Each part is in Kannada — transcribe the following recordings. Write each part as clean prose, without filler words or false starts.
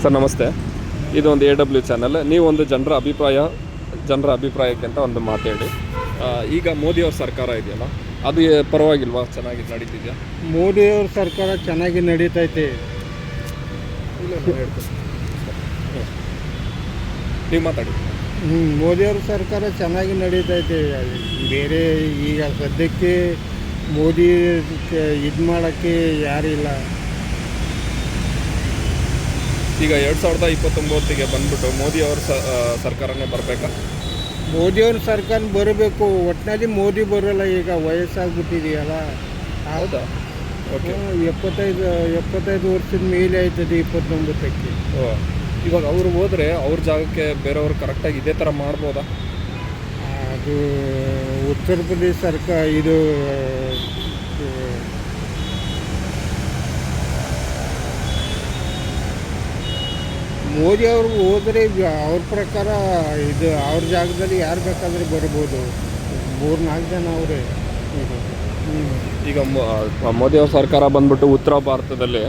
ಸರ್ ನಮಸ್ತೆ. ಇದೊಂದು AW ಚಾನಲ್. ನೀವೊಂದು ಜನರ ಅಭಿಪ್ರಾಯಕ್ಕೆ ಅಂತ ಒಂದು ಮಾತಾಡಿ. ಈಗ ಮೋದಿಯವ್ರ ಸರ್ಕಾರ ಇದೆಯಲ್ಲ, ಅದು ಪರವಾಗಿಲ್ವಾ, ಚೆನ್ನಾಗಿ ನಡೀತಿದೆಯಾ? ಮೋದಿಯವ್ರ ಸರ್ಕಾರ ಚೆನ್ನಾಗಿ ನಡೀತೈತೆ. ನೀವು ಮಾತಾಡಿ. ಮೋದಿಯವ್ರ ಸರ್ಕಾರ ಚೆನ್ನಾಗಿ ನಡೀತೈತೆ. ಬೇರೆ ಈಗ ಸದ್ಯಕ್ಕೆ ಮೋದಿ ಇದು ಮಾಡೋಕ್ಕೆ ಯಾರಿಲ್ಲ. ಈಗ 2029ಗೆ ಬಂದ್ಬಿಟ್ಟು ಮೋದಿಯವ್ರ ಸರ್ಕಾರನೇ ಬರಬೇಕಾ? ಮೋದಿಯವ್ರ ಸರ್ಕಾರ ಬರಬೇಕು. ಒಟ್ಟಿನಲ್ಲಿ ಮೋದಿ ಬರೋಲ್ಲ, ಈಗ ವಯಸ್ಸಾಗ್ಬಿಟ್ಟಿದೆಯಲ್ಲ. ಹೌದಾ? ಓಕೆ. 75 ವರ್ಷದ ಮೇಲೆ ಆಯ್ತದೆ, 29ಕ್ಕೆ. ಇವಾಗ ಅವರು ಹೋದರೆ ಅವ್ರ ಜಾಗಕ್ಕೆ ಬೇರೆಯವರು ಕರೆಕ್ಟಾಗಿ ಇದೇ ಥರ ಮಾಡ್ಬೋದಾ? ಅದು ಉತ್ತರ ಪ್ರದೇಶ ಸರ್ಕಾರ ಇದು ಮೋದಿ ಅವರು ಹೋದರೆ ಅವ್ರ ಪ್ರಕಾರ ಇದು ಅವ್ರ ಜಾಗದಲ್ಲಿ ಯಾರು ಬೇಕಾದರೆ ಬರ್ಬೋದು. 3-4 ಜನ ಅವರೇ. ಈಗ ಮೋದಿಯವ್ರ ಸರ್ಕಾರ ಬಂದ್ಬಿಟ್ಟು ಉತ್ತರ ಭಾರತದಲ್ಲಿ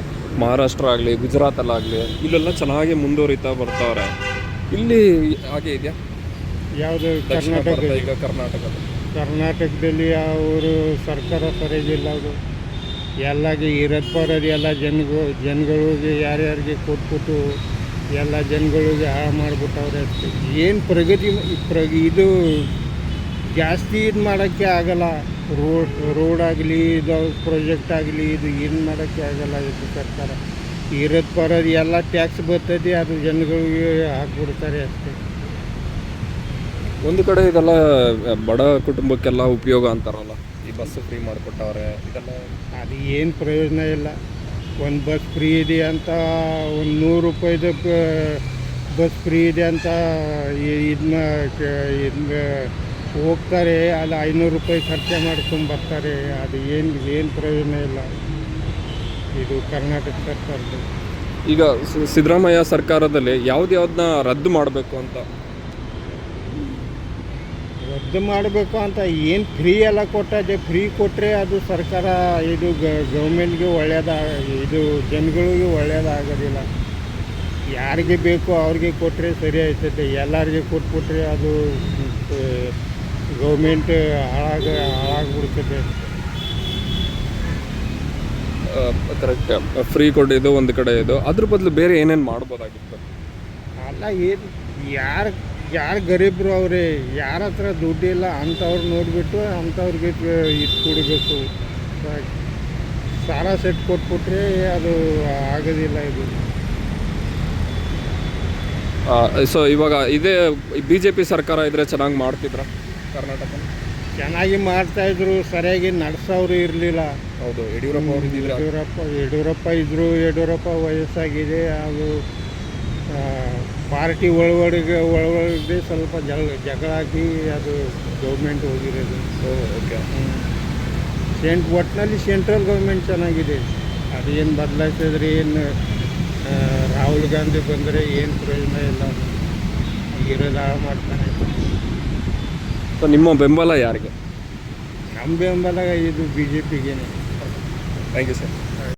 ಮಹಾರಾಷ್ಟ್ರ ಆಗಲಿ, ಗುಜರಾತಲ್ಲಾಗಲಿ ಇಲ್ಲೆಲ್ಲ ಚೆನ್ನಾಗಿ ಮುಂದುವರಿತಾ ಬರ್ತಾವ್ರೆ. ಇಲ್ಲಿ ಹಾಗೆ ಇದೆಯಾ? ಯಾವುದು? ಈಗ ಕರ್ನಾಟಕದಲ್ಲಿ ಅವರು ಸರ್ಕಾರ ಸರಿಯಾಗಿಲ್ಲ. ಅದು ಎಲ್ಲಾಗೆ ಬರೋದು ಎಲ್ಲ ಜನಗಳಿಗೆ ಯಾರ್ಯಾರಿಗೆ ಕೊಟ್ಬಿಟ್ಟು ಎಲ್ಲ ಜನಗಳಿಗೆ ಹಾಳು ಮಾಡಿಬಿಟ್ಟವ್ರೆ ಅಷ್ಟೇ. ಏನು ಪ್ರಗತಿ ಇದು ಜಾಸ್ತಿ ಇದು ಮಾಡೋಕ್ಕೆ ಆಗಲ್ಲ. ರೋಡ್ ಆಗಲಿ, ಇದು ಪ್ರಾಜೆಕ್ಟ್ ಆಗಲಿ, ಇದು ಏನು ಮಾಡೋಕ್ಕೆ ಆಗಲ್ಲ. ಇದು ಸರ್ಕಾರ ಬರೋದು ಎಲ್ಲ ಟ್ಯಾಕ್ಸ್ ಬರ್ತದೆ, ಅದು ಜನಗಳಿಗೆ ಹಾಕ್ಬಿಡ್ತಾರೆ ಅಷ್ಟೇ. ಒಂದು ಕಡೆ ಇದೆಲ್ಲ ಬಡ ಕುಟುಂಬಕ್ಕೆಲ್ಲ ಉಪಯೋಗ ಅಂತಾರಲ್ಲ, ಈ ಬಸ್ ಫ್ರೀ ಮಾಡಿಕೊಟ್ಟವ್ರೆ, ಇದೆಲ್ಲ ಅದು ಏನು ಪ್ರಯೋಜನ ಇಲ್ಲ. ಒಂದು ಬಸ್ ಫ್ರೀ ಇದೆ ಅಂತ, ಒಂದು 100 ರೂಪಾಯಿದು ಬಸ್ ಫ್ರೀ ಇದೆ ಅಂತ ಇದನ್ನ ಹೋಗ್ತಾರೆ. ಅಲ್ಲಿ 500 ರೂಪಾಯಿ ಖರ್ಚು ಮಾಡ್ಕೊಂಡು ಬರ್ತಾರೆ. ಅದು ಏನು ಪ್ರಯೋಜನ ಇಲ್ಲ ಇದು ಕರ್ನಾಟಕ ಸರ್ಕಾರದ್ದು. ಈಗ ಸಿದ್ದರಾಮಯ್ಯ ಸರ್ಕಾರದಲ್ಲಿ ಯಾವ್ದನ್ನ ರದ್ದು ಮಾಡಬೇಕು ಅಂತ? ರದ್ದು ಮಾಡಬೇಕು ಅಂತ ಏನು ಫ್ರೀ ಎಲ್ಲ ಕೊಟ್ಟದೆ. ಫ್ರೀ ಕೊಟ್ಟರೆ ಅದು ಸರ್ಕಾರ ಇದು ಗೌರ್ಮೆಂಟ್ಗೆ ಇದು ಜನಗಳಿಗೆ ಒಳ್ಳೆಯದಾಗೋದಿಲ್ಲ. ಯಾರಿಗೆ ಬೇಕು ಅವ್ರಿಗೆ ಕೊಟ್ಟರೆ ಸರಿ ಆಯ್ತದೆ. ಎಲ್ಲರಿಗೆ ಕೊಟ್ಬಿಟ್ರೆ ಅದು ಗೌರ್ಮೆಂಟ್ ಹಾಳಾಗ್ಬಿಡ್ತದೆ. ಕರೆಕ್ಟ್. ಫ್ರೀ ಕೊಟ್ಟಿದ್ದು ಒಂದು ಕಡೆ ಇದು, ಅದ್ರ ಬದಲು ಬೇರೆ ಏನೇನು ಮಾಡ್ಬೋದಾಗಿತ್ತು? ಅಲ್ಲ, ಏನು ಯಾರು ಗರೀಬ್ರು ಅವರೇ, ಯಾರ ಹತ್ರ ದುಡ್ಡಿಲ್ಲ ಅಂಥವ್ರು ನೋಡಿಬಿಟ್ಟು ಅಂಥವ್ರಿಗೆ ಇದು ಕೊಡಬೇಕು. ಸಾಲ ಸೆಟ್ ಕೊಟ್ಬಿಟ್ರೆ ಅದು ಆಗೋದಿಲ್ಲ ಇದು. ಸೊ ಇವಾಗ ಇದೇ BJP ಸರ್ಕಾರ ಇದ್ರೆ ಚೆನ್ನಾಗಿ ಮಾಡ್ತಿದ್ರ ಕರ್ನಾಟಕ? ಚೆನ್ನಾಗಿ ಮಾಡ್ತಾಯಿದ್ರು, ಸರಿಯಾಗಿ ನಡೆಸೋರು ಇರಲಿಲ್ಲ. ಹೌದು, ಯಡಿಯೂರಪ್ಪ ಯಡಿಯೂರಪ್ಪ ವಯಸ್ಸಾಗಿದೆ. ಅದು ಪಾರ್ಟಿ ಒಳಗಡೆ ಸ್ವಲ್ಪ ಜಗಳಾಗಿ ಅದು ಗೌರ್ಮೆಂಟ್ ಹೋಗಿರೋದು. ಓಕೆ. ಒಟ್ಟಿನಲ್ಲಿ ಸೆಂಟ್ರಲ್ ಗೌರ್ಮೆಂಟ್ ಚೆನ್ನಾಗಿದೆ. ಅದೇನು ಬದಲಾಯಿಸಿದ್ರೆ ಏನು, ರಾಹುಲ್ ಗಾಂಧಿ ಬಂದರೆ ಏನು ಪ್ರಯೋಜನ ಇಲ್ಲ. ಇರೋದು ಹಾಳು ಮಾಡ್ತಾನೆ. ಸೊ ನಿಮ್ಮ ಬೆಂಬಲ ಯಾರಿಗೆ? ನಮ್ಮ ಬೆಂಬಲ ಇದು BJPಗೇನೆ. Thank you sir.